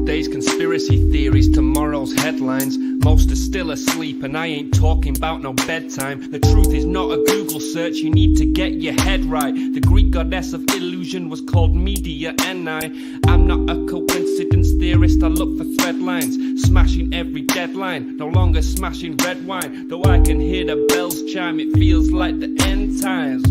Yesterday's conspiracy theories, tomorrow's headlines. Most are still asleep and I ain't talking about no bedtime. The truth is not a Google search, you need to get your head right. The Greek goddess of illusion was called Media I'm not a coincidence theorist, I look for thread lines. Smashing every deadline, no longer smashing red wine. Though I can hear the bells chime, it feels like the end times.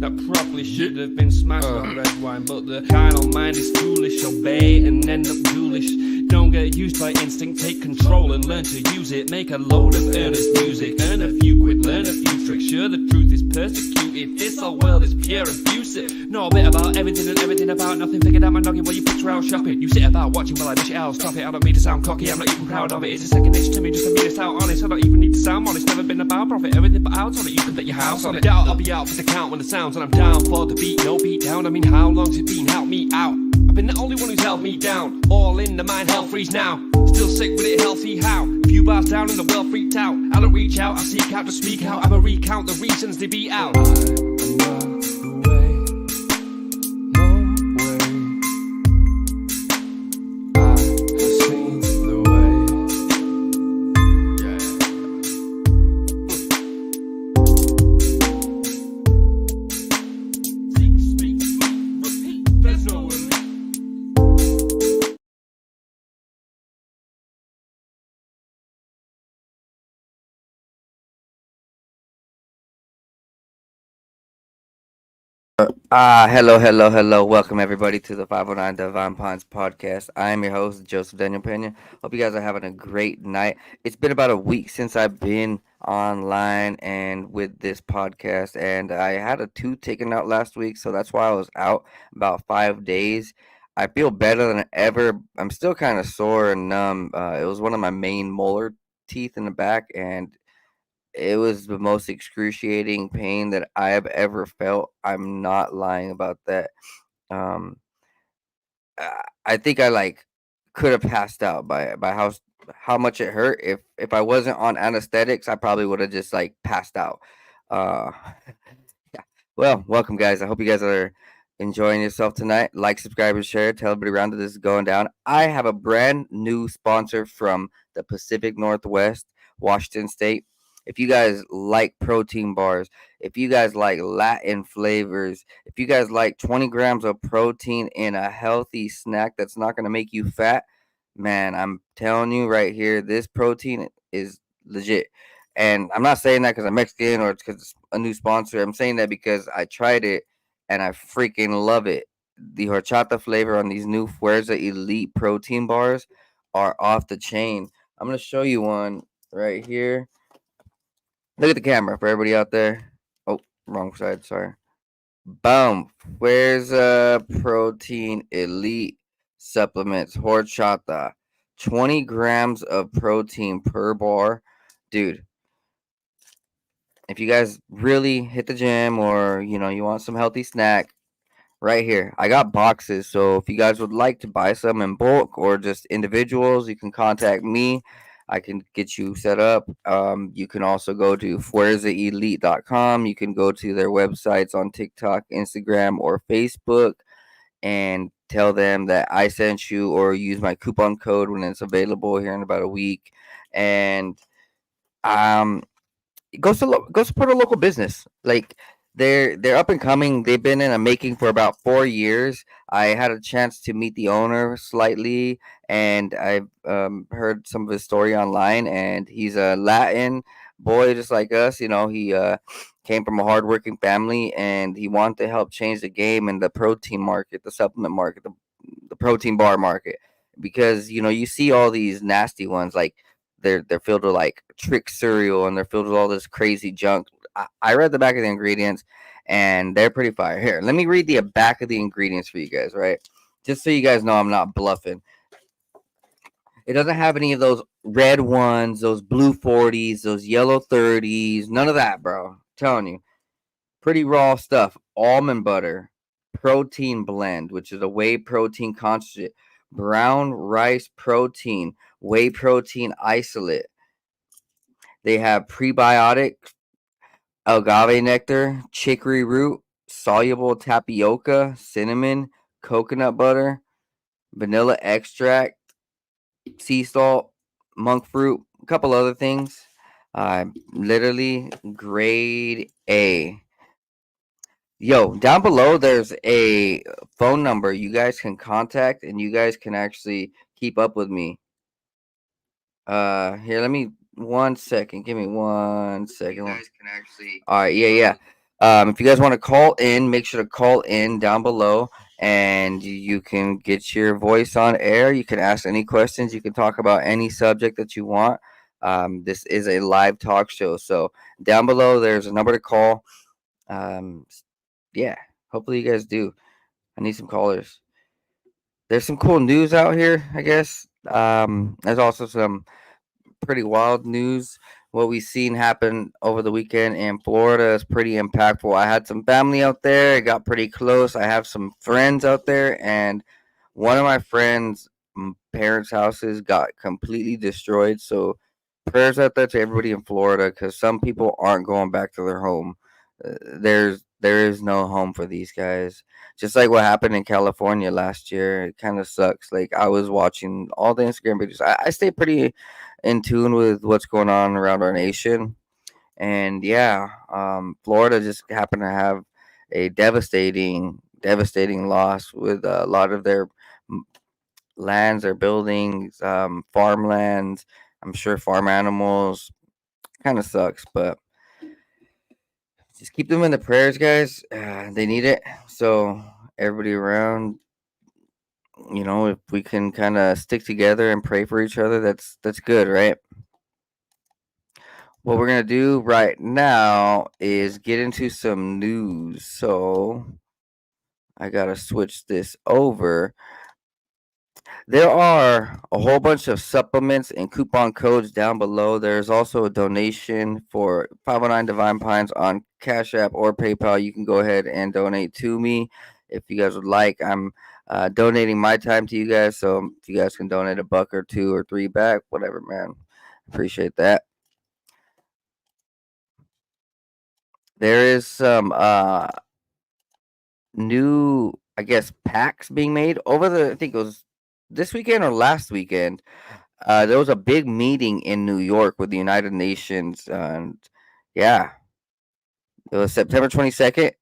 That probably should have been smashed on red wine. But the carnal mind is foolish, obey and end up ghoulish. Don't get used by instinct, take control and learn to use it. Make a load of earnest music, earn a few quid, learn a few tricks. Sure, the truth is persecuted, this whole world is pure abusive. Know a bit about everything and everything about nothing. Figured out my noggin while you picture out shopping. You sit about watching while I dish it out, stop it. I don't mean to sound cocky, I'm not even proud of it. It's a second nature to me, just to be this out honest. I don't even need to sound honest, never been about profit. Everything but out on it, you can bet your house on it. Doubt I'll be out for the count when the sounds, and I'm down for the beat, no beat down. I mean, how long's it been? Help me out. I've been the only one who's held me down. All in the mind, hell freeze now. Still sick with it, healthy how? Few bars down and the world freaked out. I don't reach out, I seek out to speak out. I'ma recount the reasons they beat out. Hello. Welcome everybody to the 509 Divine Pines podcast. I am your host, Joseph Daniel Pena. Hope you guys are having a great night. It's been about a week since I've been online and with this podcast, and I had a tooth taken out last week, so that's why I was out about 5 days. I feel better than ever. I'm still kind of sore and numb. It was one of my main molar teeth in the back, and it was the most excruciating pain that I have ever felt. I'm not lying about that. Um, I think I could have passed out by how much it hurt. If I wasn't on anesthetics, I probably would have just passed out. Uh, yeah. Well, welcome guys. I hope you guys are enjoying yourself tonight. Like, subscribe, and share. Tell everybody around that this is going down. I have a brand new sponsor from the Pacific Northwest, Washington State. If you guys like protein bars, if you guys like Latin flavors, if you guys like 20 grams of protein in a healthy snack that's not going to make you fat, man, I'm telling you right here, this protein is legit. And I'm not saying that because I'm Mexican or it's because it's a new sponsor. I'm saying that because I tried it and I freaking love it. The horchata flavor on these new Fuerza Elite protein bars are off the chain. I'm going to show you one right here. Look at the camera for everybody out there. Oh, wrong side. Sorry. Boom. Where's protein elite supplements? Horchata. 20 grams of protein per bar. Dude, if you guys really hit the gym or, you want some healthy snack, right here. I got boxes. So if you guys would like to buy some in bulk or just individuals, you can contact me. I can get you set up. You can also go to fuerzaelite.com. You can go to their websites on TikTok, Instagram, or Facebook and tell them that I sent you or use my coupon code when it's available here in about a week. And go support a local business. They're up and coming. They've been in a making for about 4 years. I had a chance to meet the owner slightly, and I've heard some of his story online. And he's a Latin boy, just like us. He came from a hardworking family, and he wanted to help change the game in the protein market, the supplement market, the protein bar market, because you see all these nasty ones they're filled with trick cereal and they're filled with all this crazy junk. I read the back of the ingredients and they're pretty fire. Here, let me read the back of the ingredients for you guys, right? Just so you guys know I'm not bluffing. It doesn't have any of those red ones, those blue 40s, those yellow 30s, none of that, bro. I'm telling you. Pretty raw stuff. Almond butter, protein blend, which is a whey protein concentrate, brown rice protein, whey protein isolate. They have prebiotic, agave nectar, chicory root, soluble tapioca, cinnamon, coconut butter, vanilla extract, sea salt, monk fruit, a couple other things. Literally grade A. Yo, down below there's a phone number you guys can contact and you guys can actually keep up with me. Here, let me 1 second. Give me 1 second. You guys can actually. All right, yeah. If you guys want to call in, make sure to call in down below, and you can get your voice on air. You can ask any questions. You can talk about any subject that you want. This is a live talk show, so down below there's a number to call. Um, yeah. Hopefully you guys do. I need some callers. There's some cool news out here, I guess. There's also some pretty wild news. What we've seen happen over the weekend in Florida is pretty impactful. I had some family out there. It got pretty close. I have some friends out there, and one of my friends' parents' houses got completely destroyed. So prayers out there to everybody in Florida because some people aren't going back to their home. There is no home for these guys. Just like what happened in California last year, it kind of sucks. Like I was watching all the Instagram videos. I stay pretty in tune with what's going on around our nation, and yeah, Florida just happened to have a devastating loss with a lot of their lands, their buildings, farmlands. I'm sure farm animals. Kind of sucks, but just keep them in the prayers, guys. They need it. So everybody around, if we can kind of stick together and pray for each other, that's good, right? What we're gonna do right now is get into some news. So I gotta switch this over. There are a whole bunch of supplements and coupon codes down below. There's also a donation for 509 Divine Pines on Cash App or PayPal. You can go ahead and donate to me if you guys would like. I'm donating my time to you guys, so if you guys can donate a buck or two or three back, whatever, man. Appreciate that. There is some new, I guess, packs being made over I think it was this weekend or last weekend. There was a big meeting in New York with the United Nations, and yeah, it was September 22nd.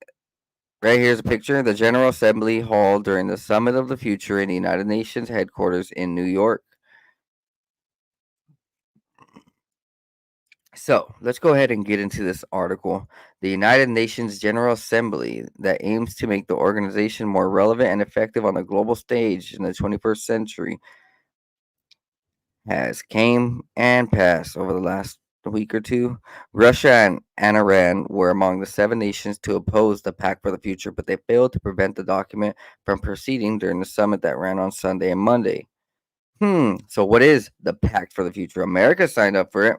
Right here's a picture. The General Assembly Hall during the Summit of the Future in the United Nations headquarters in New York. So let's go ahead and get into this article. The United Nations General Assembly that aims to make the organization more relevant and effective on the global stage in the 21st century has came and passed over the last week or two. Russia and Iran were among the 7 nations to oppose the Pact for the Future, but they failed to prevent the document from proceeding during the summit that ran on Sunday and Monday. So what is the Pact for the Future? America signed up for it.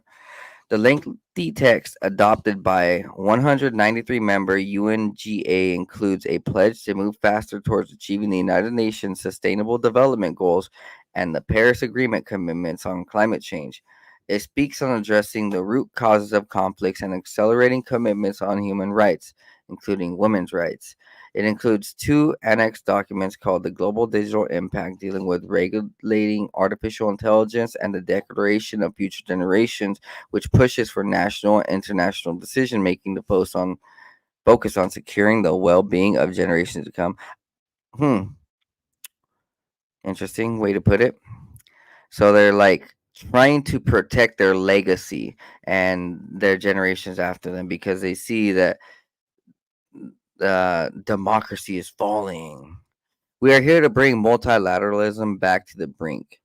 The lengthy text adopted by 193-member UNGA includes a pledge to move faster towards achieving the United Nations Sustainable Development Goals and the Paris Agreement commitments on climate change. It speaks on addressing the root causes of conflicts and accelerating commitments on human rights, including women's rights. It includes two annexed documents called the Global Digital Impact, dealing with regulating artificial intelligence, and the Declaration of Future Generations, which pushes for national and international decision making to focus on securing the well-being of generations to come. Interesting way to put it. So they're like trying to protect their legacy and their generations after them because they see that democracy is falling. We are here to bring multilateralism back to the brink,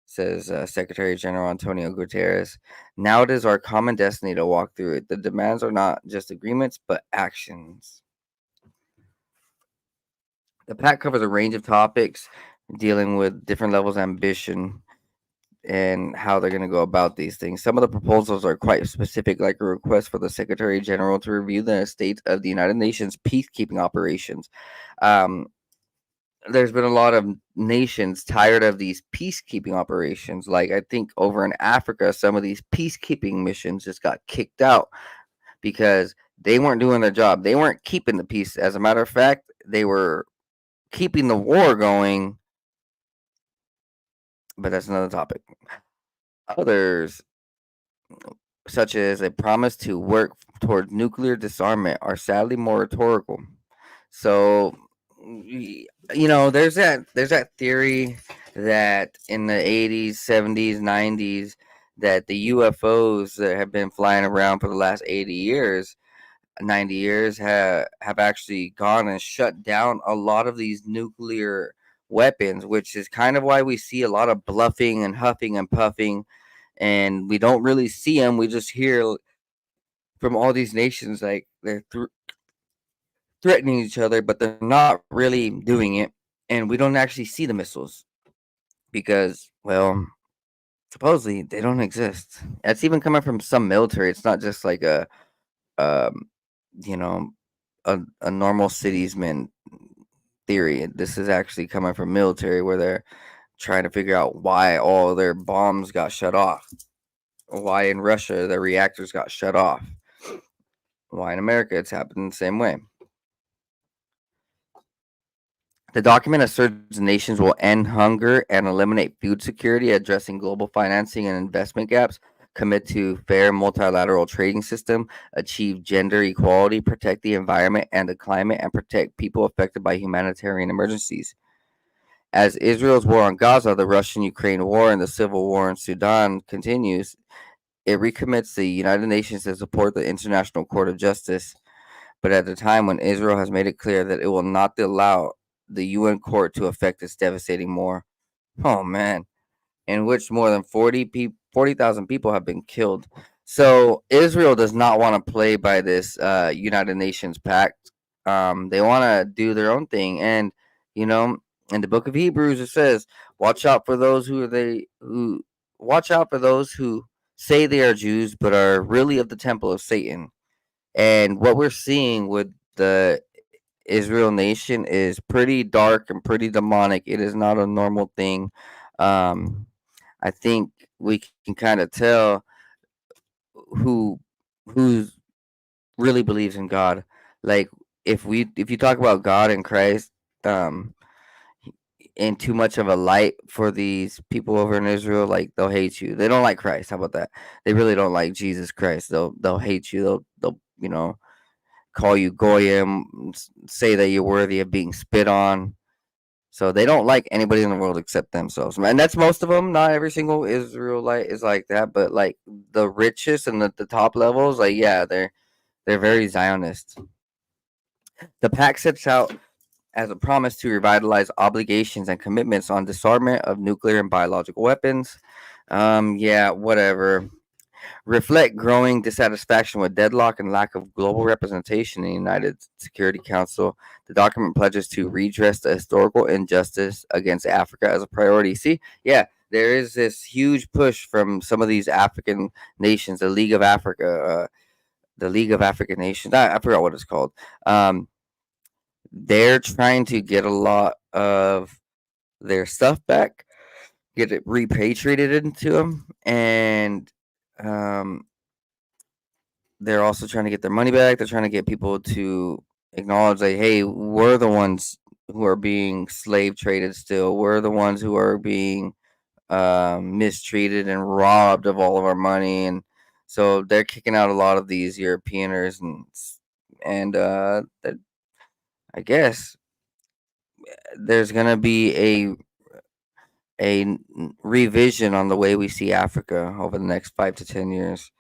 says Secretary General Antonio Guterres. Now it is our common destiny to walk through it. The demands are not just agreements, but actions. The pact covers a range of topics dealing with different levels of ambition and how they're going to go about these things. Some of the proposals are quite specific, like a request for the Secretary General to review the state of the United Nations peacekeeping operations. Um, there's been a lot of nations tired of these peacekeeping operations. Like I think over in Africa, some of these peacekeeping missions just got kicked out because they weren't doing their job. They weren't keeping the peace. As a matter of fact, they were keeping the war going but that's another topic. Others, such as a promise to work towards nuclear disarmament, are sadly more rhetorical. So, there's that theory that in the 80s, 70s, 90s, that the UFOs that have been flying around for the last 80 years, 90 years, have actually gone and shut down a lot of these nuclear weapons, which is kind of why we see a lot of bluffing and huffing and puffing, and we don't really see them. We just hear from all these nations like they're threatening each other, but they're not really doing it, and we don't actually see the missiles because, well, supposedly they don't exist. That's even coming from some military. It's not just like um, you know, a normal citiesman theory. This is actually coming from military where they're trying to figure out why all their bombs got shut off, why in Russia their reactors got shut off, why in America it's happened the same way. The document asserts nations will end hunger and eliminate food security, addressing global financing and investment gaps, commit to fair multilateral trading system, achieve gender equality, protect the environment and the climate, and protect people affected by humanitarian emergencies. As Israel's war on Gaza, the Russian-Ukraine war, and the civil war in Sudan continues, it recommits the United Nations to support the International Court of Justice, but at a time when Israel has made it clear that it will not allow the UN court to affect its devastating war. Oh man, in which more than 40,000 people have been killed. So Israel does not want to play by this United Nations pact. They want to do their own thing, and you know, in the book of Hebrews it says, "Watch out for those who watch out for those who say they are Jews but are really of the temple of Satan." And what we're seeing with the Israel nation is pretty dark and pretty demonic. It is not a normal thing. Um, I think we can kind of tell who who really believes in God. Like if you talk about God and Christ, um, in too much of a light for these people over in Israel, like they'll hate you. They don't like Christ. How about that? They really don't like Jesus Christ. They'll hate you. They'll call you goyim, say that you're worthy of being spit on. So they don't like anybody in the world except themselves, and that's most of them. Not every single Israelite is like that, but like the richest and the top levels, like yeah, they're very Zionist. The pact sets out as a promise to revitalize obligations and commitments on disarmament of nuclear and biological weapons. Yeah, whatever. Reflect growing dissatisfaction with deadlock and lack of global representation in the United Security Council. The document pledges to redress the historical injustice against Africa as a priority. See, yeah, there is this huge push from some of these African nations, the League of African Nations. I forgot what it's called. Um, they're trying to get a lot of their stuff back, get it repatriated into them, and um, they're also trying to get their money back. They're trying to get people to acknowledge, like, hey, we're the ones who are being slave traded still. We're the ones who are being mistreated and robbed of all of our money. And so they're kicking out a lot of these Europeaners, and I guess there's gonna be a revision on the way we see Africa over the next 5 to 10 years.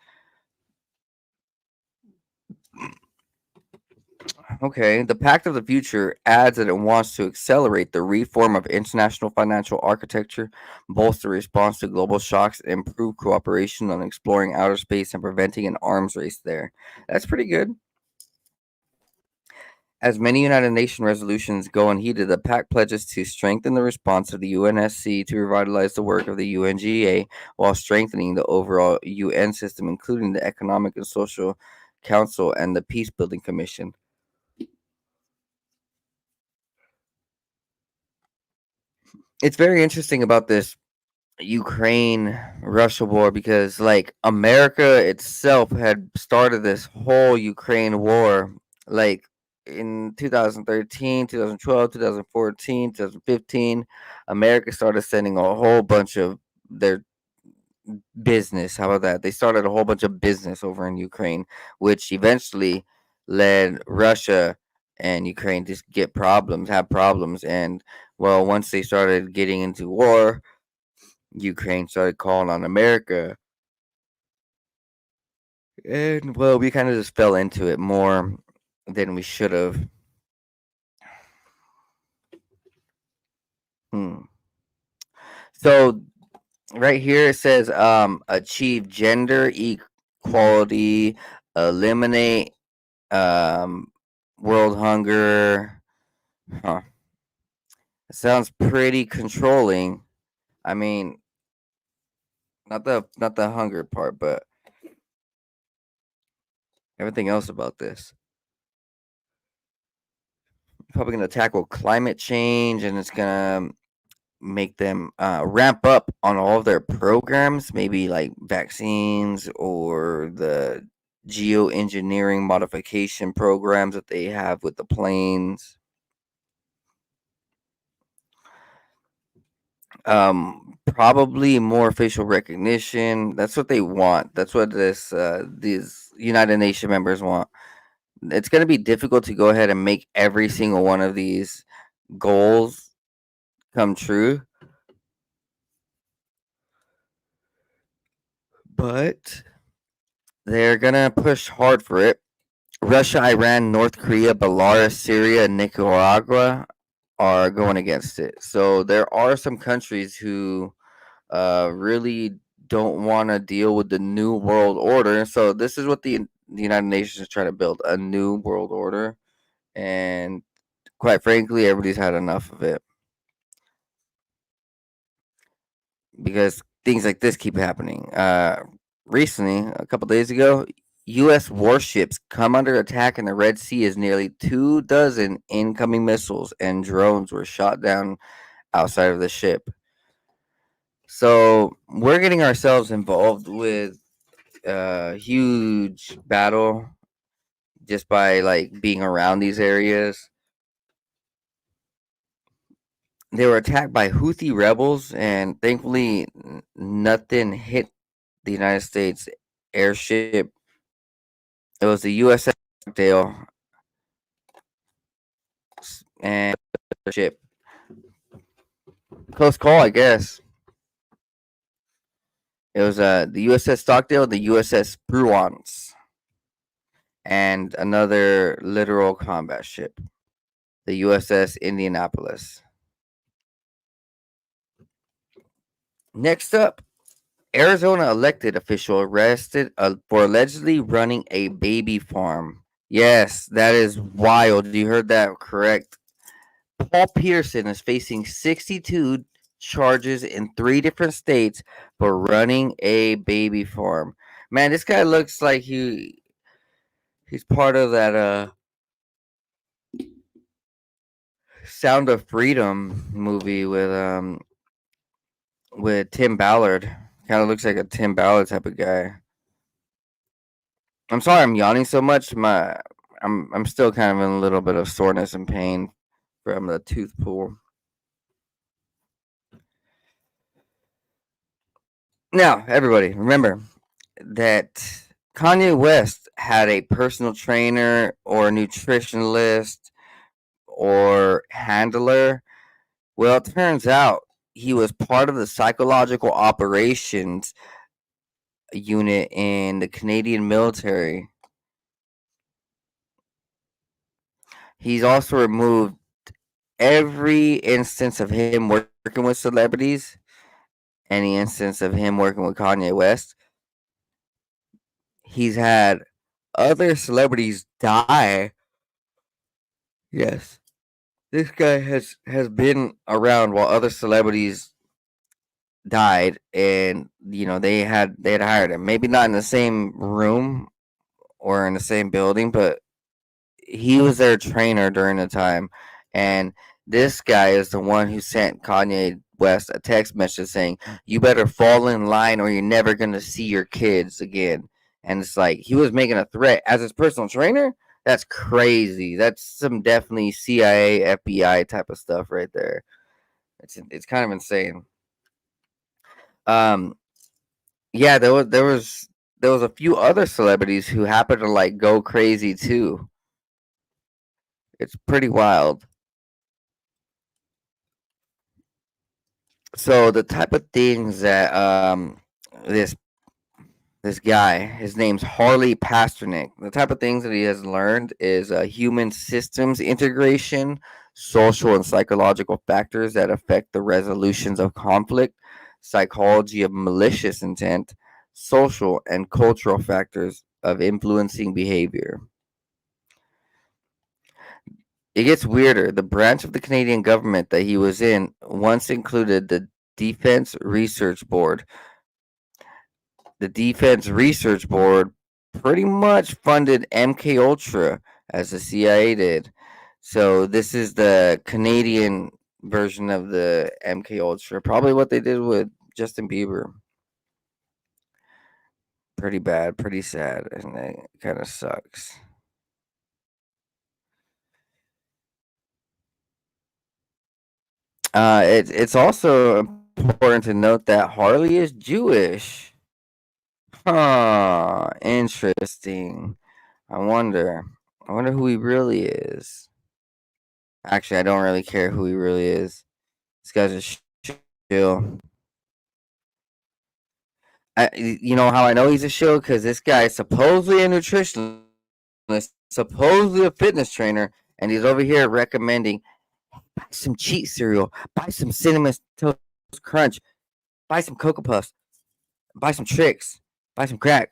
Okay, the Pact of the Future adds that it wants to accelerate the reform of international financial architecture, bolster response to global shocks, and improve cooperation on exploring outer space and preventing an arms race there. That's pretty good. As many United Nations resolutions go unheeded, the pact pledges to strengthen the response of the UNSC to revitalize the work of the UNGA while strengthening the overall UN system, including the Economic and Social Council and the Peacebuilding Commission. It's very interesting about this Ukraine Russia war because like America itself had started this whole Ukraine war like in 2013, 2012, 2014, 2015, America started sending a whole bunch of their business. How about that? They started a whole bunch of business over in Ukraine, which eventually led Russia and Ukraine to have problems. And well, once they started getting into war, Ukraine started calling on America. And well, we kind of just fell into it more than we should have. Hmm. So right here it says achieve gender equality, eliminate world hunger. Huh. It sounds pretty controlling. I mean, not the hunger part, but everything else about this. Probably gonna tackle climate change, and it's gonna make them ramp up on all of their programs, maybe like vaccines or the geoengineering modification programs that they have with the planes. Probably more facial recognition. That's what they want. That's what these United Nation members want. It's going to be difficult to go ahead and make every single one of these goals come true, but they're going to push hard for it. Russia, Iran, North Korea, Belarus, Syria, and Nicaragua are going against it. So there are some countries who really don't want to deal with the new world order. So this is what the United Nations is trying to build, a new world order. And quite frankly, everybody's had enough of it because things like this keep happening. Recently, a couple days ago, U.S. warships come under attack in the Red Sea as nearly 24 incoming missiles and drones were shot down outside of the ship. So we're getting ourselves involved with a huge battle just by like being around these areas. They were attacked by Houthi rebels, and thankfully, nothing hit the United States airship. It was the USS Dale and ship. Close call, I guess. It was the USS Stockdale, the USS Bruins, and another littoral combat ship, the USS Indianapolis. Next up, Arizona elected official arrested for allegedly running a baby farm. Yes, that is wild. You heard that correct. Paul Pearson is facing 62 charges in 3 different states for running a baby farm. Man, this guy looks like he's part of that Sound of Freedom movie with Tim Ballard. Kind of looks like a Tim Ballard type of guy. I'm sorry I'm yawning so much. I'm still kind of in a little bit of soreness and pain from the tooth pull. Now, everybody, remember that Kanye West had a personal trainer or nutritionist or handler. Well, it turns out he was part of the psychological operations unit in the Canadian military. He's also removed every instance of him working with celebrities, any instance of him working with Kanye West. He's had other celebrities die. Yes. This guy has been around while other celebrities died, and they had hired him. Maybe not in the same room or in the same building, but he was their trainer during the time. And this guy is the one who sent Kanye West a text message saying, "You better fall in line, or you're never gonna see your kids again." And it's like he was making a threat as his personal trainer. That's crazy. That's some definitely CIA, FBI type of stuff right there. It's kind of insane. Um, yeah, there was a few other celebrities who happened to like go crazy too. It's pretty wild. So the type of things that this this guy, his name's Harley Pasternak. The type of things that he has learned is human systems integration, social and psychological factors that affect the resolutions of conflict, psychology of malicious intent, social and cultural factors of influencing behavior. It gets weirder. The branch of the Canadian government that he was in once included the Defense Research Board. The Defense Research Board pretty much funded MK Ultra as the CIA did. So this is the Canadian version of the MK Ultra. Probably what they did with Justin Bieber. Pretty bad, pretty sad, and it kind of sucks. It's also important to note that Harley is Jewish. Huh, interesting. I wonder. I wonder who he really is. Actually, I don't really care who he really is. This guy's a shill. You know how I know he's a shill? Because this guy is supposedly a nutritionist, supposedly a fitness trainer, and he's over here recommending buy some cheat cereal, buy some cinnamon toast crunch, buy some Cocoa Puffs, buy some tricks, buy some crack.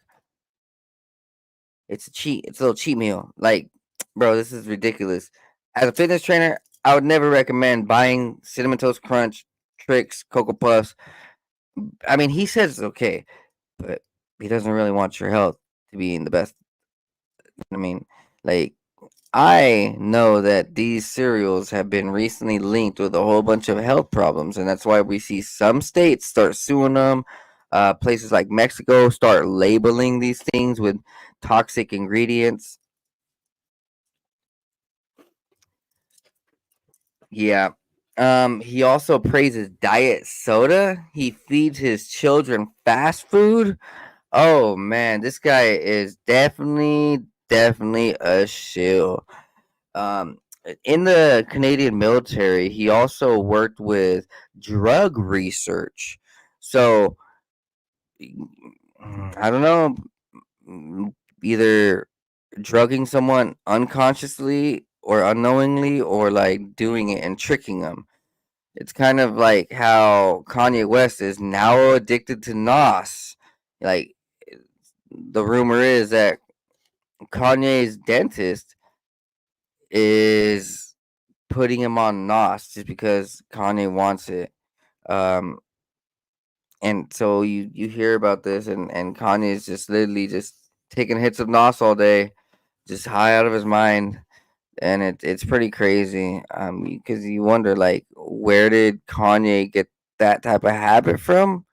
It's a cheat. It's a little cheat meal. Like, bro, this is ridiculous. As a fitness trainer, I would never recommend buying cinnamon toast crunch, tricks, Cocoa Puffs. I mean, he says it's okay, but he doesn't really want your health to be in the best. I mean, like, I know that these cereals have been recently linked with a whole bunch of health problems, and that's why we see some states start suing them. Places like Mexico start labeling these things with toxic ingredients. Yeah. He also praises diet soda. He feeds his children fast food. Oh man, this guy is definitely a shill. Um, in the Canadian military, he also worked with drug research. So I don't know, either drugging someone unconsciously or unknowingly, or like doing it and tricking them. It's kind of like how Kanye West is now addicted to NOS. Like, the rumor is that Kanye's dentist is putting him on NOS just because Kanye wants it. Um, and so you hear about this, and Kanye is just literally just taking hits of NOS all day, just high out of his mind, and it's pretty crazy. Because you wonder, like, where did Kanye get that type of habit from,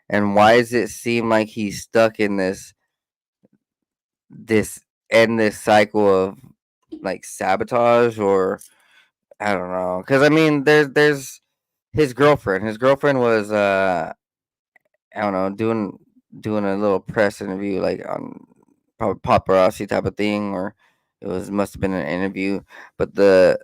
and why does it seem like he's stuck in this endless cycle of like sabotage, or I don't know. Because I mean, there's his girlfriend. His girlfriend was I don't know, doing a little press interview, like on paparazzi type of thing, or it was must have been an interview. But the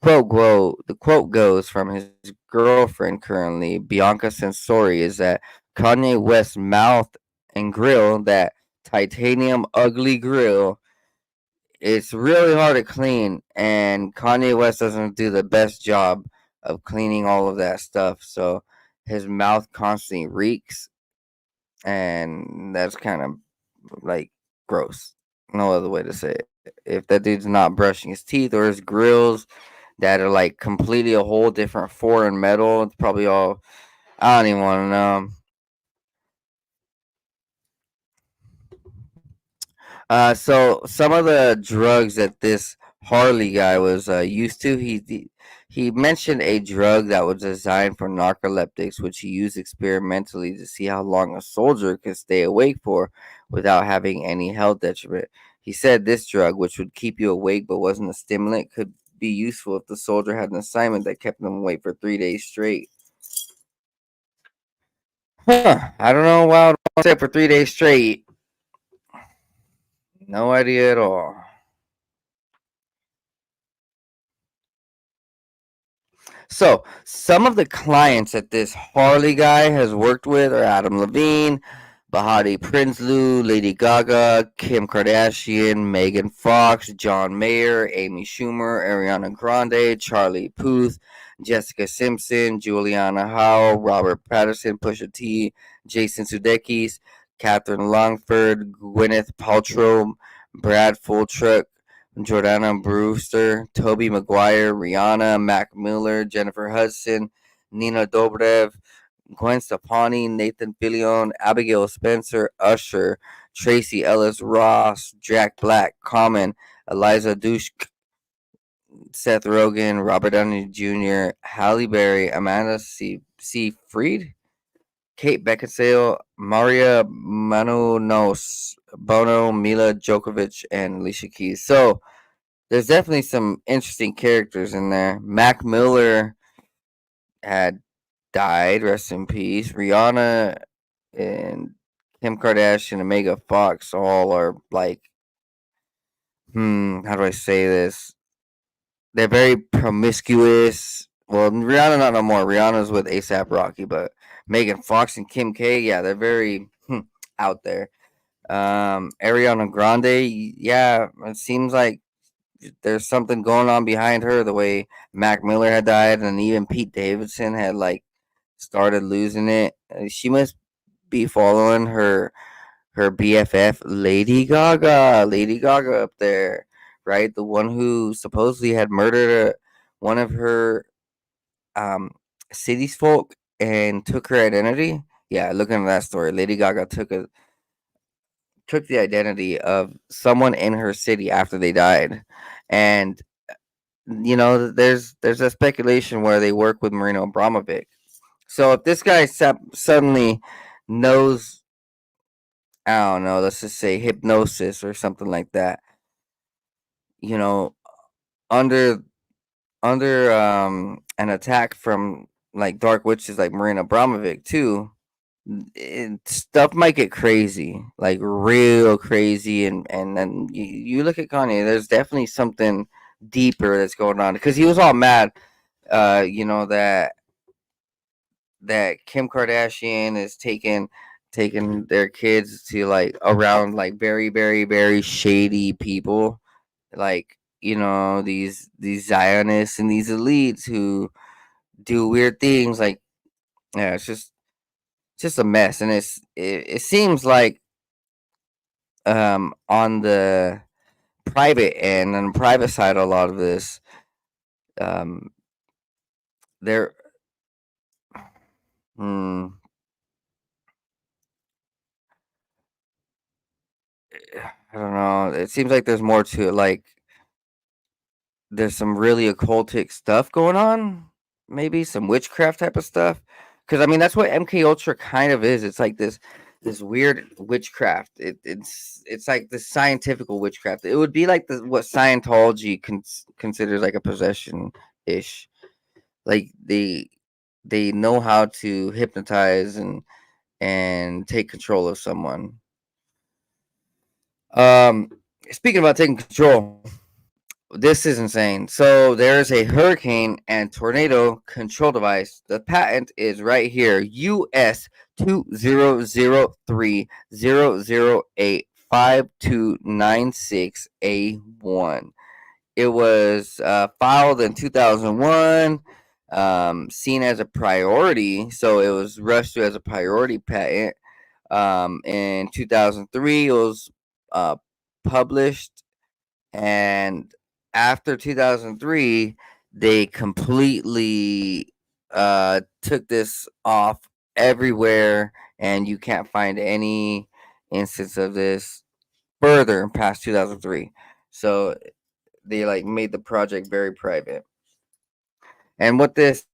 quote goes from his girlfriend currently, Bianca Sensori, is that Kanye West's mouth and grill, that titanium ugly grill, it's really hard to clean, and Kanye West doesn't do the best job of cleaning all of that stuff. So his mouth constantly reeks, and that's kind of like gross. No other way to say it. If that dude's not brushing his teeth, or his grills that are like completely a whole different foreign metal, it's probably all, I don't even want to know. So some of the drugs that this Harley guy was used to, he mentioned a drug that was designed for narcoleptics, which he used experimentally to see how long a soldier could stay awake for without having any health detriment. He said this drug, which would keep you awake but wasn't a stimulant, could be useful if the soldier had an assignment that kept them awake for 3 days straight. Huh. I don't know why I would want to stay for 3 days straight. No idea at all. So, some of the clients that this Harley guy has worked with are Adam Levine, Bahati Prinsloo, Lady Gaga, Kim Kardashian, Megan Fox, John Mayer, Amy Schumer, Ariana Grande, Charlie Puth, Jessica Simpson, Juliana Howe, Robert Patterson, Pusha T, Jason Sudeikis, Catherine Longford, Gwyneth Paltrow, Brad Fultruck, Jordana Brewster, Toby Maguire, Rihanna, Mac Miller, Jennifer Hudson, Nina Dobrev, Gwen Stefani, Nathan Fillion, Abigail Spencer, Usher, Tracy Ellis Ross, Jack Black, Common, Eliza Dushk, Seth Rogen, Robert Downey Jr., Halle Berry, Amanda Seyfried, Kate Beckinsale, Maria Menounos, Bono, Mila Djokovic, and Alicia Keys. So there's definitely some interesting characters in there. Mac Miller had died, rest in peace. Rihanna and Kim Kardashian and Megan Fox all are like, how do I say this? They're very promiscuous. Well, Rihanna not no more. Rihanna's with ASAP Rocky, but Megan Fox and Kim K, yeah, they're very out there. Ariana Grande, yeah, it seems like there's something going on behind her. The way Mac Miller had died, and even Pete Davidson had like started losing it. She must be following her BFF Lady Gaga up there, right? The one who supposedly had murdered one of her um city's folk and took her identity. Yeah, looking at that story, Lady Gaga took the identity of someone in her city after they died, and there's a speculation where they work with Marino Abramovic. So if this guy suddenly knows, I don't know, let's just say hypnosis or something like that, you know, under an attack from like dark witches like Marina Abramovic too, stuff might get crazy, like real crazy, and then you look at Kanye. There's definitely something deeper that's going on because he was all mad, that Kim Kardashian is taking their kids to like around like very very very shady people, like these Zionists and these elites who do weird things. Like, yeah, it's just a mess, and it seems like on the private end and private side, a lot of this um there hmm, I don't know. It seems like there's more to it. Like there's some really occultic stuff going on, maybe some witchcraft type of stuff. Because I mean, that's what MK Ultra kind of is. It's like this weird witchcraft. It's like the scientific witchcraft. It would be like what Scientology considers like a possession ish. Like they know how to hypnotize and take control of someone. Um, Speaking about taking control, this is insane. So there's a hurricane and tornado control device. The patent is right here. US 2003-008-5296A1. It was filed in 2001, seen as a priority. So it was rushed through as a priority patent. In 2003, it was uh, published, and after 2003 they completely took this off everywhere, and you can't find any instance of this further past 2003. So they like made the project very private. And what this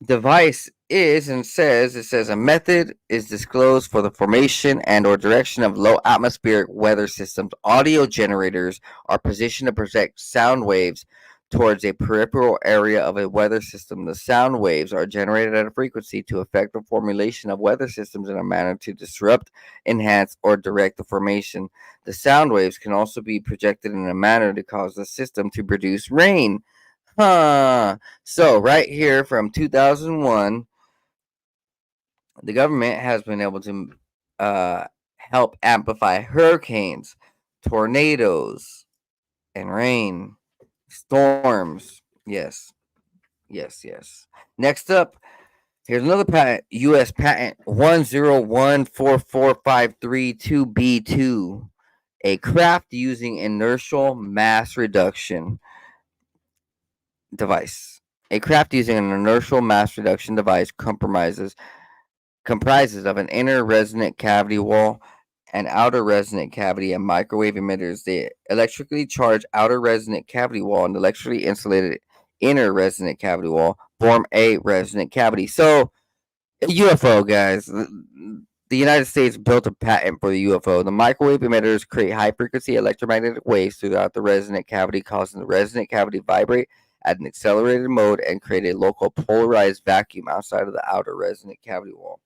device is and says it says a method is disclosed for the formation and or direction of low atmospheric weather systems. Audio generators are positioned to project sound waves towards a peripheral area of a weather system. The sound waves are generated at a frequency to affect the formulation of weather systems in a manner to disrupt, enhance, or direct the formation. The sound waves can also be projected in a manner to cause the system to produce rain. Huh. So right here from 2001, the government has been able to help amplify hurricanes, tornadoes, and rain, storms. Yes, yes. Next up, here's another patent, U.S. patent 1014453-2B2, a craft using inertial mass reduction device. A craft using an inertial mass reduction device comprises of an inner resonant cavity wall, an outer resonant cavity, and microwave emitters. The electrically charged outer resonant cavity wall and electrically insulated inner resonant cavity wall form a resonant cavity. So, UFO, guys. The United States built a patent for the UFO. The microwave emitters create high frequency electromagnetic waves throughout the resonant cavity, causing the resonant cavity to vibrate at an accelerated mode and create a local polarized vacuum outside of the outer resonant cavity wall.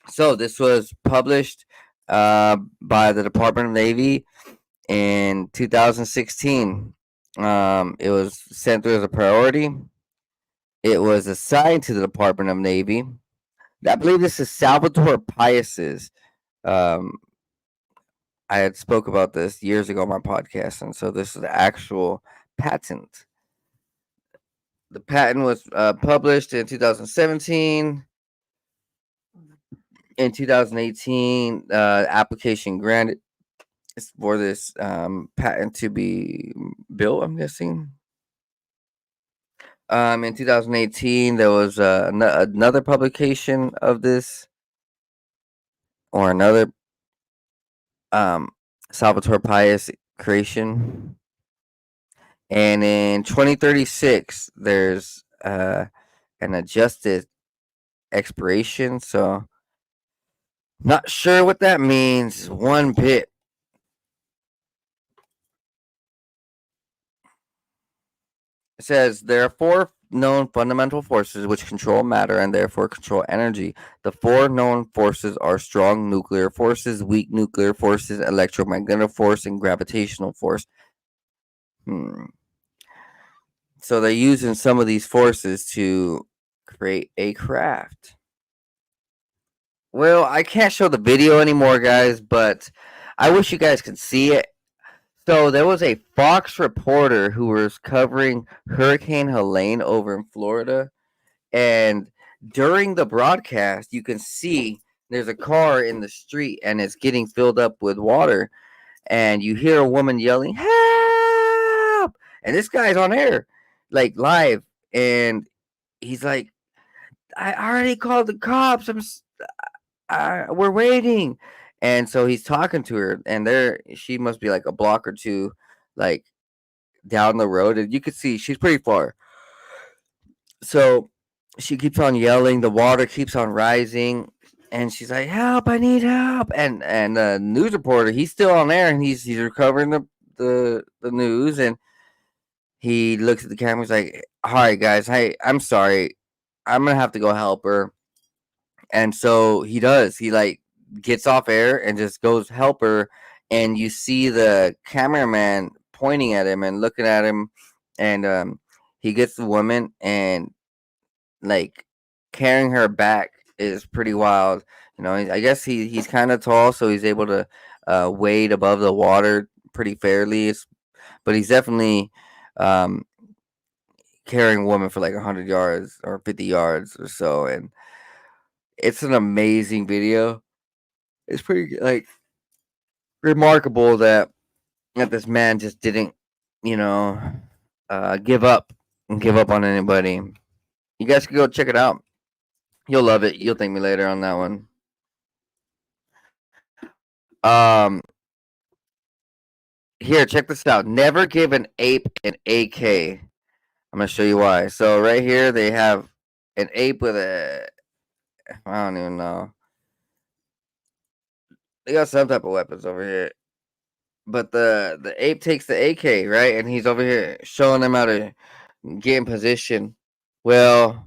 So this was published by the Department of Navy in 2016. It was sent through as a priority. It was assigned to the Department of Navy. I believe this is Salvatore Pius's. Um, I had spoke about this years ago on my podcast, and so this is the actual patent. The patent was published in 2017. In 2018, application granted for this patent to be built, I'm guessing. In 2018, there was another publication of this, or another Salvatore Pius creation. And in 2036, there's an adjusted expiration. So, not sure what that means one bit. It says there are four known fundamental forces which control matter and therefore control energy. The four known forces are strong nuclear forces, weak nuclear forces, electromagnetic force, and gravitational force. So they're using some of these forces to create a craft. Well, I can't show the video anymore, guys, but I wish you guys could see it. So there was a Fox reporter who was covering Hurricane Helene over in Florida, and during the broadcast, you can see there's a car in the street and it's getting filled up with water, and you hear a woman yelling, "Help!" And this guy's on air, like live, and he's like, "I already called the cops. We're waiting." And so he's talking to her, and she must be like a block or two, like down the road, and you could see she's pretty far. So she keeps on yelling, the water keeps on rising, and she's like, "Help, I need help." And the news reporter, he's still on there, and he's recovering the news, and he looks at the camera, he's like, "All right, guys, hey, I'm sorry, I'm gonna have to go help her." And so he does. He like gets off air and just goes help her, and you see the cameraman pointing at him and looking at him, and he gets the woman, and like carrying her back is pretty wild. You know, I guess he's kind of tall, so he's able to wade above the water pretty fairly. But he's definitely um, carrying a woman for like 100 yards or 50 yards or so, and it's an amazing video. It's pretty like remarkable that this man just didn't, you know, give up and give up on anybody. You guys can go check it out. You'll love it. You'll thank me later on that one. Um, Here, check this out. Never give an ape an AK. I'm gonna show you why. So right here they have an ape with a, I don't even know. They got some type of weapons over here. But the ape takes the AK, right? And he's over here showing them how to get in position. Well,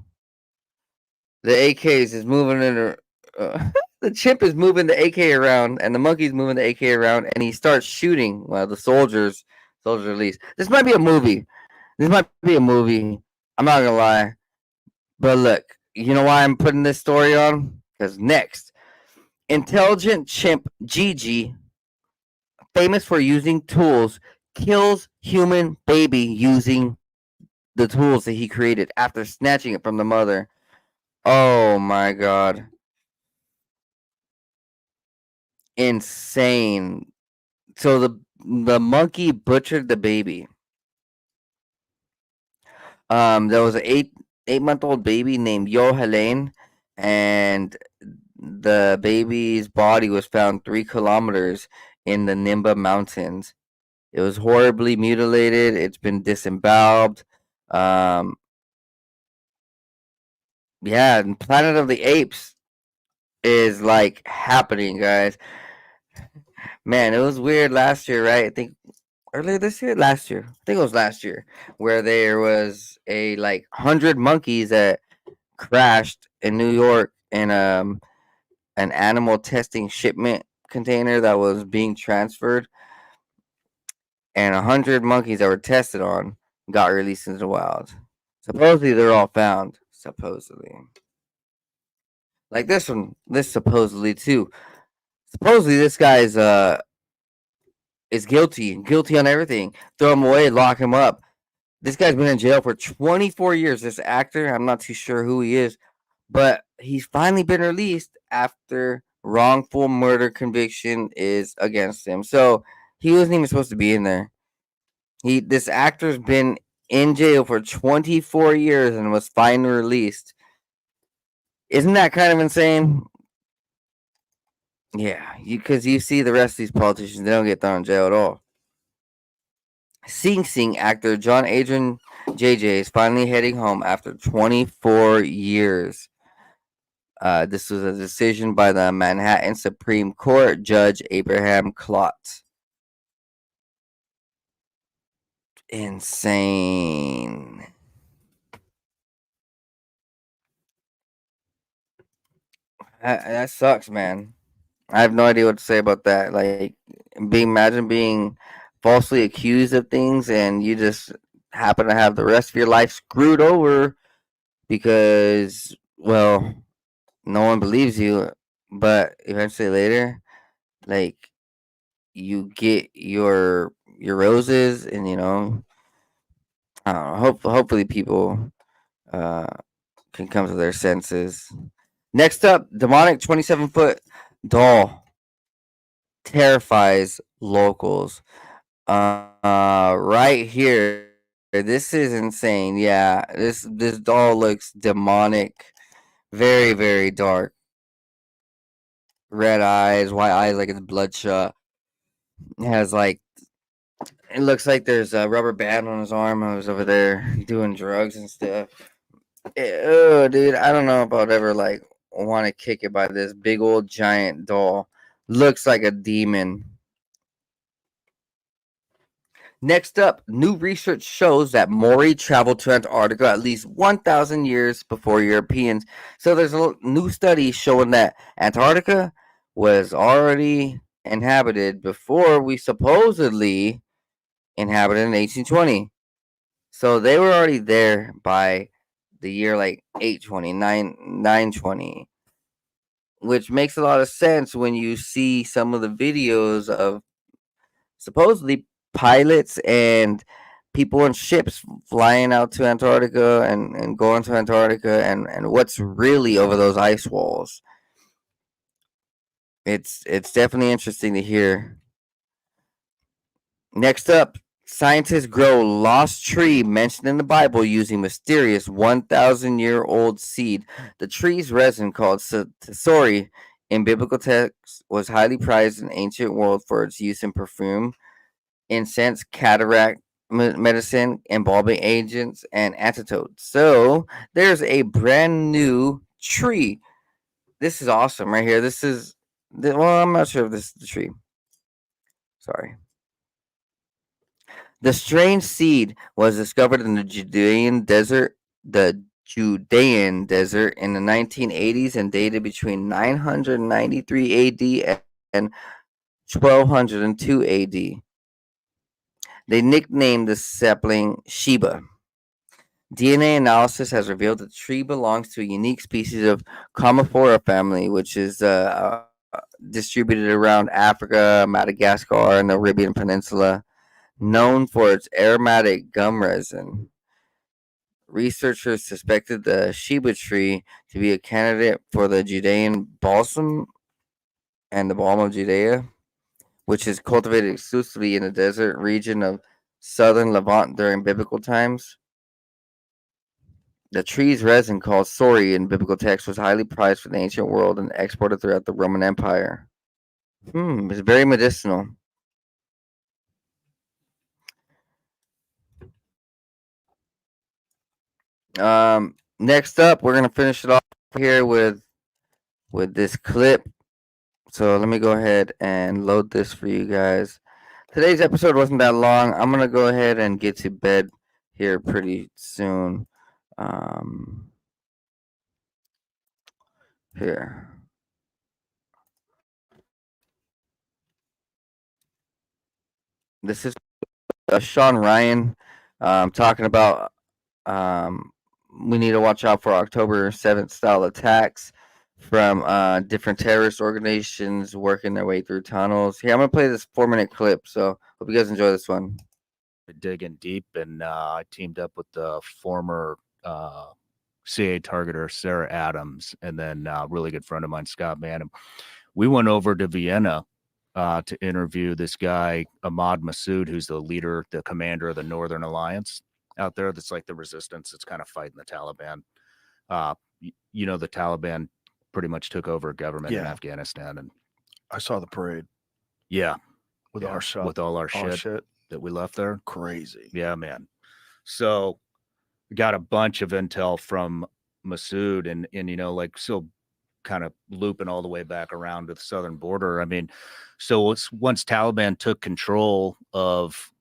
the AKs is moving in the chimp is moving the AK around, and the monkey's moving the AK around, and he starts shooting. Well, the soldiers release. This might be a movie. This might be a movie. I'm not gonna lie, but look, you know why I'm putting this story on? Because next, intelligent chimp Gigi, famous for using tools, kills human baby using the tools that he created after snatching it from the mother. Oh my god. Insane. So the monkey butchered the baby. There was an 8 month old baby named Yo Helene, and the baby's body was found 3 kilometers in the Nimba Mountains. It was horribly mutilated. It's been disemboweled. Um, yeah, and Planet of the Apes is like happening, guys. Man, it was weird last year, right? I think earlier this year, last year. I think it was last year, where there was a like 100 monkeys that crashed in New York in an animal testing shipment container that was being transferred, and 100 monkeys that were tested on got released into the wild. Supposedly, they're all found. Supposedly, like this one, this supposedly too. Supposedly, this guy's is guilty on everything. Throw him away, lock him up. This guy's been in jail for 24 years. This actor, I'm not too sure who he is, but he's finally been released after wrongful murder conviction is against him. So he wasn't even supposed to be in there. This actor's been in jail for 24 years and was finally released. Isn't that kind of insane? Yeah, because you see the rest of these politicians, they don't get thrown in jail at all. Sing Sing actor John Adrian JJ is finally heading home after 24 years. This was a decision by the Manhattan Supreme Court Judge Abraham Klotz. Insane. That sucks, man. I have no idea what to say about that. Like, imagine being falsely accused of things and you just happen to have the rest of your life screwed over because, well, no one believes you, but eventually later, like, you get your roses, and I don't know, hopefully people uh can come to their senses. Next up, demonic 27-foot doll terrifies locals. Right here, this is insane. Yeah, this doll looks demonic, very very dark, red eyes, white eyes, like it's bloodshot. It has like, it looks like there's a rubber band on his arm. I was over there doing drugs and stuff. Oh, dude, I don't know if I'd ever like want to kick it by this big old giant doll. Looks like a demon. Next up, new research shows that Maori traveled to Antarctica at least 1,000 years before Europeans. So there's a new study showing that Antarctica was already inhabited before we supposedly inhabited in 1820. So they were already there by the year like 820, 920, which makes a lot of sense when you see some of the videos of supposedly pilots and people in ships flying out to Antarctica and going to Antarctica and what's really over those ice walls. It's definitely interesting to hear. Next up, scientists grow lost tree mentioned in the Bible using mysterious 1,000-year-old seed. The tree's resin, called tesori in biblical texts, was highly prized in ancient world for its use in perfume, incense, cataract medicine, embalming agents, and antidotes. So there's a brand new tree. This is awesome right here. Well, I'm not sure if this is the tree. Sorry. The strange seed was discovered in the Judean desert in the 1980s and dated between 993 AD and 1202 AD. They nicknamed the sapling Sheba. DNA analysis has revealed that the tree belongs to a unique species of Commiphora family, which is distributed around Africa, Madagascar, and the Arabian Peninsula, known for its aromatic gum resin. Researchers suspected the Sheba tree to be a candidate for the Judean balsam and the balm of Judea, which is cultivated exclusively in the desert region of southern Levant during biblical times. The tree's resin, called sori in biblical texts, was highly prized for the ancient world and exported throughout the Roman Empire. It's very medicinal. Next up, we're gonna finish it off here with this clip. So let me go ahead and load this for you guys. Today's episode wasn't that long. I'm gonna go ahead and get to bed here pretty soon. Here. This is Sean Ryan talking about we need to watch out for October 7th style attacks from different terrorist organizations working their way through tunnels. Here, I'm going to play this 4-minute clip, so hope you guys enjoy this one. Digging deep, and I teamed up with the former CA targeter, Sarah Adams, and then a really good friend of mine, Scott Manham. We went over to Vienna to interview this guy, Ahmad Massoud, who's the leader, the commander of the Northern Alliance out there. That's like the resistance that's kind of fighting the Taliban. The Taliban pretty much took over government in Afghanistan. And I saw the parade. Yeah. With our stuff. With all our shit that we left there. Crazy. Yeah, man. So we got a bunch of intel from Massoud and still kind of looping all the way back around to the southern border. I mean, so once Taliban took control of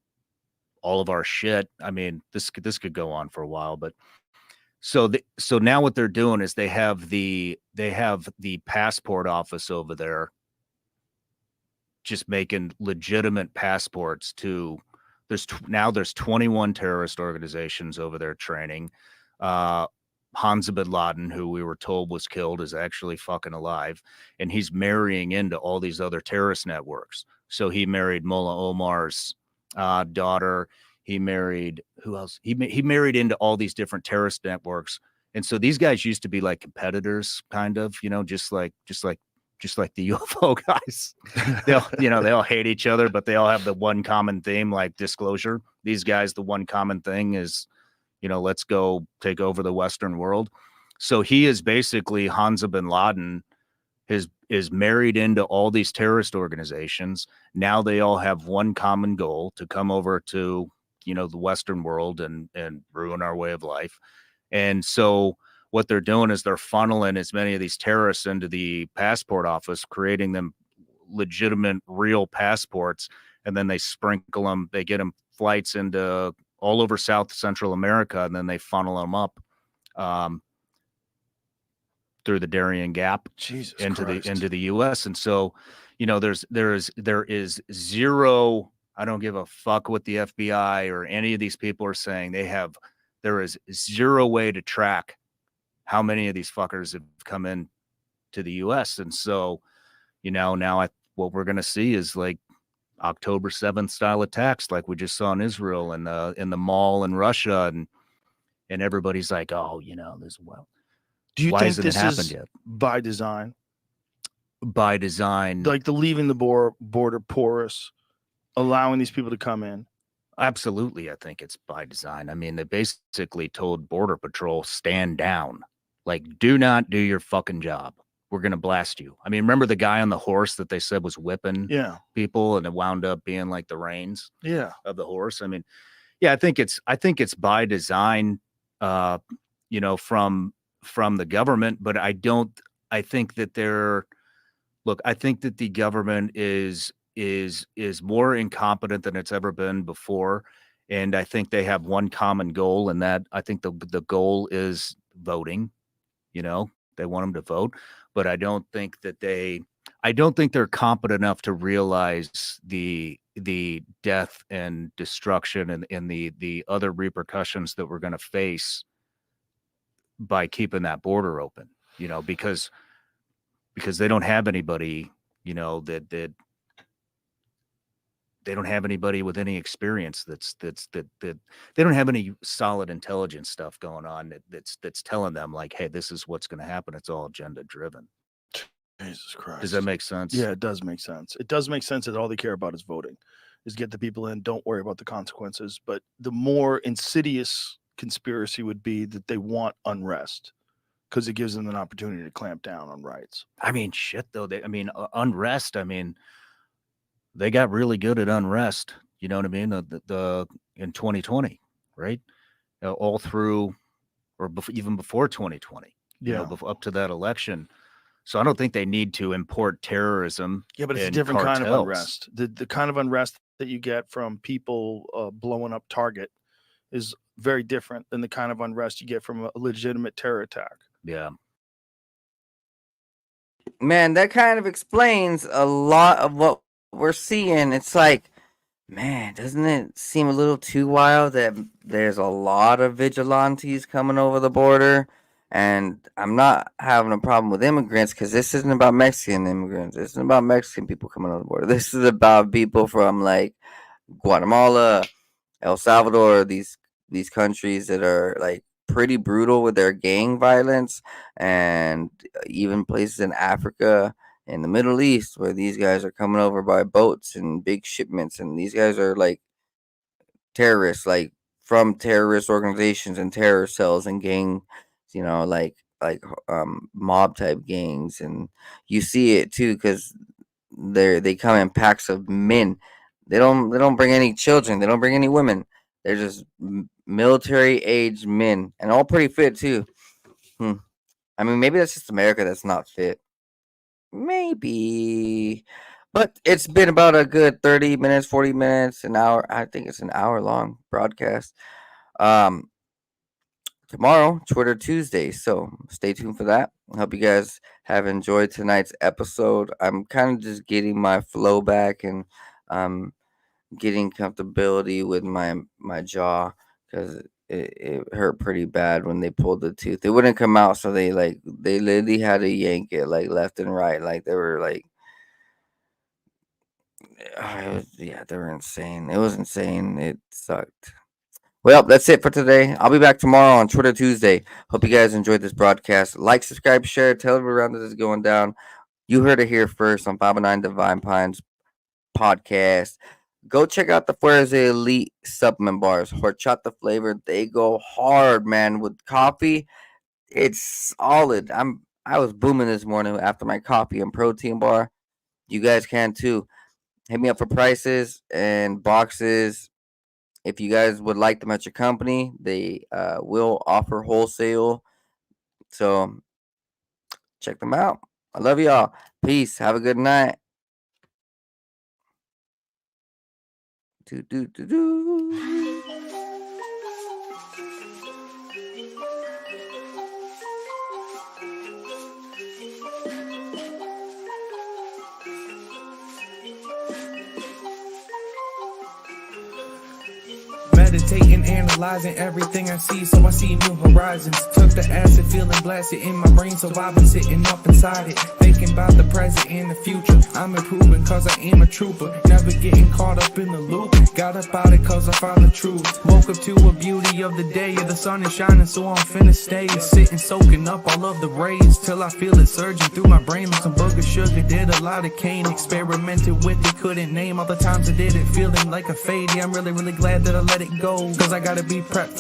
all of our shit, I mean, this could go on for a while, but so now what they're doing is they have the passport office over there just making legitimate passports to there's 21 terrorist organizations over there training. Hamza bin Laden, who we were told was killed, is actually fucking alive, and he's marrying into all these other terrorist networks. So he married Mullah Omar's daughter. He married who else? He married into all these different terrorist networks. And so these guys used to be like competitors, kind of, just like the UFO guys. They all hate each other, but they all have the one common theme, like disclosure. These guys, the one common thing is, let's go take over the Western world. So he is basically Hamza bin Laden is married into all these terrorist organizations. Now they all have one common goal: to come over to, the Western world and ruin our way of life. And so what they're doing is they're funneling as many of these terrorists into the passport office, creating them legitimate, real passports, and then they sprinkle them. They get them flights into all over South Central America, and then they funnel them up through the Darien Gap into the U.S. And so, there is zero. I don't give a fuck what the FBI or any of these people are saying. There is zero way to track how many of these fuckers have come in to the U.S. And so, what we're going to see is like October 7th style attacks, like we just saw in Israel and in the mall in Russia, and everybody's like, oh, there's Do you think this is yet? By design? By design, like the leaving the border porous, allowing these people to come in. Absolutely, I think it's by design. I mean, they basically told Border Patrol, stand down. Like, do not do your fucking job. We're going to blast you. I mean, remember the guy on the horse that they said was whipping people, and it wound up being like the reins of the horse? I mean, Yeah, I think it's by design, you know, from the government, but I think that I think that the government is more incompetent than it's ever been before. And I think they have one common goal, and that I think the goal is voting. You know, they want them to vote, but I don't think they're competent enough to realize the death and destruction and the other repercussions that we're going to face by keeping that border open. You know, because they don't have anybody, you know, that they don't have anybody with any experience that they don't have any solid intelligence stuff going on that's telling them like, hey, this is what's going to happen. It's all agenda driven. Jesus Christ. Does that make sense? Yeah, it does make sense. It does make sense that all they care about is voting, is get the people in, don't worry about the consequences. But the more insidious conspiracy would be that they want unrest because it gives them an opportunity to clamp down on rights. I mean, shit though. Unrest. I mean, they got really good at unrest. You know what I mean? The in 2020, right? All through, or even before 2020. Yeah. You know, up to that election. So I don't think they need to import terrorism. Yeah, but it's a different kind of unrest. The kind of unrest that you get from people blowing up Target is very different than the kind of unrest you get from a legitimate terror attack. Yeah. Man, that kind of explains a lot of what we're seeing. It's like, man, doesn't it seem a little too wild that there's a lot of vigilantes coming over the border? And I'm not having a problem with immigrants because this isn't about Mexican immigrants. This isn't about Mexican people coming over the border. This is about people from like Guatemala, El Salvador, these countries that are like pretty brutal with their gang violence, and even places in Africa and the Middle East where these guys are coming over by boats and big shipments, and these guys are like terrorists, like from terrorist organizations and terror cells and gang, you know, like mob type gangs. And you see it too because they come in packs of men. They don't bring any children. They don't bring any women. They're just military aged men, and all pretty fit too. I mean, maybe that's just America that's not fit. Maybe. But it's been about a good 30 minutes, 40 minutes, an hour. I think it's an hour long broadcast. Tomorrow, Twitter Tuesday. So stay tuned for that. I hope you guys have enjoyed tonight's episode. I'm kind of just getting my flow back and getting comfortability with my jaw because it hurt pretty bad when they pulled the tooth. It wouldn't come out, so they literally had to yank it like left and right. Like they were like, they were insane. It was insane. It sucked. Well, that's it for today. I'll be back tomorrow on Twitter Tuesday. Hope you guys enjoyed this broadcast. Like, subscribe, share, tell everyone around that this is going down. You heard it here first on 509 Divine Pines podcast. Go check out the Fuerza Elite supplement bars, horchata flavored. They go hard, man. With coffee, it's solid. I was booming this morning after my coffee and protein bar. You guys can too. Hit me up for prices and boxes. If you guys would like them at your company, they will offer wholesale. So check them out. I love y'all. Peace. Have a good night. Meditating, analyzing everything I see, so I see new horizons. Took the acid, feeling blasted in my brain, so I've been sitting up inside it, thinking about the present and the future. I'm improving cause I am a trooper, never getting caught up in the loop. Got up out it cause I found the truth. Woke up to a beauty of the day, the sun is shining, so I'm finna stay. Sitting, soaking up all of the rays, till I feel it surging through my brain like some booger sugar. Did a lot of cane, experimented with it, couldn't name all the times I did it, feeling like a fade. Yeah, I'm really glad that I let it go, cause I gotta be prepped for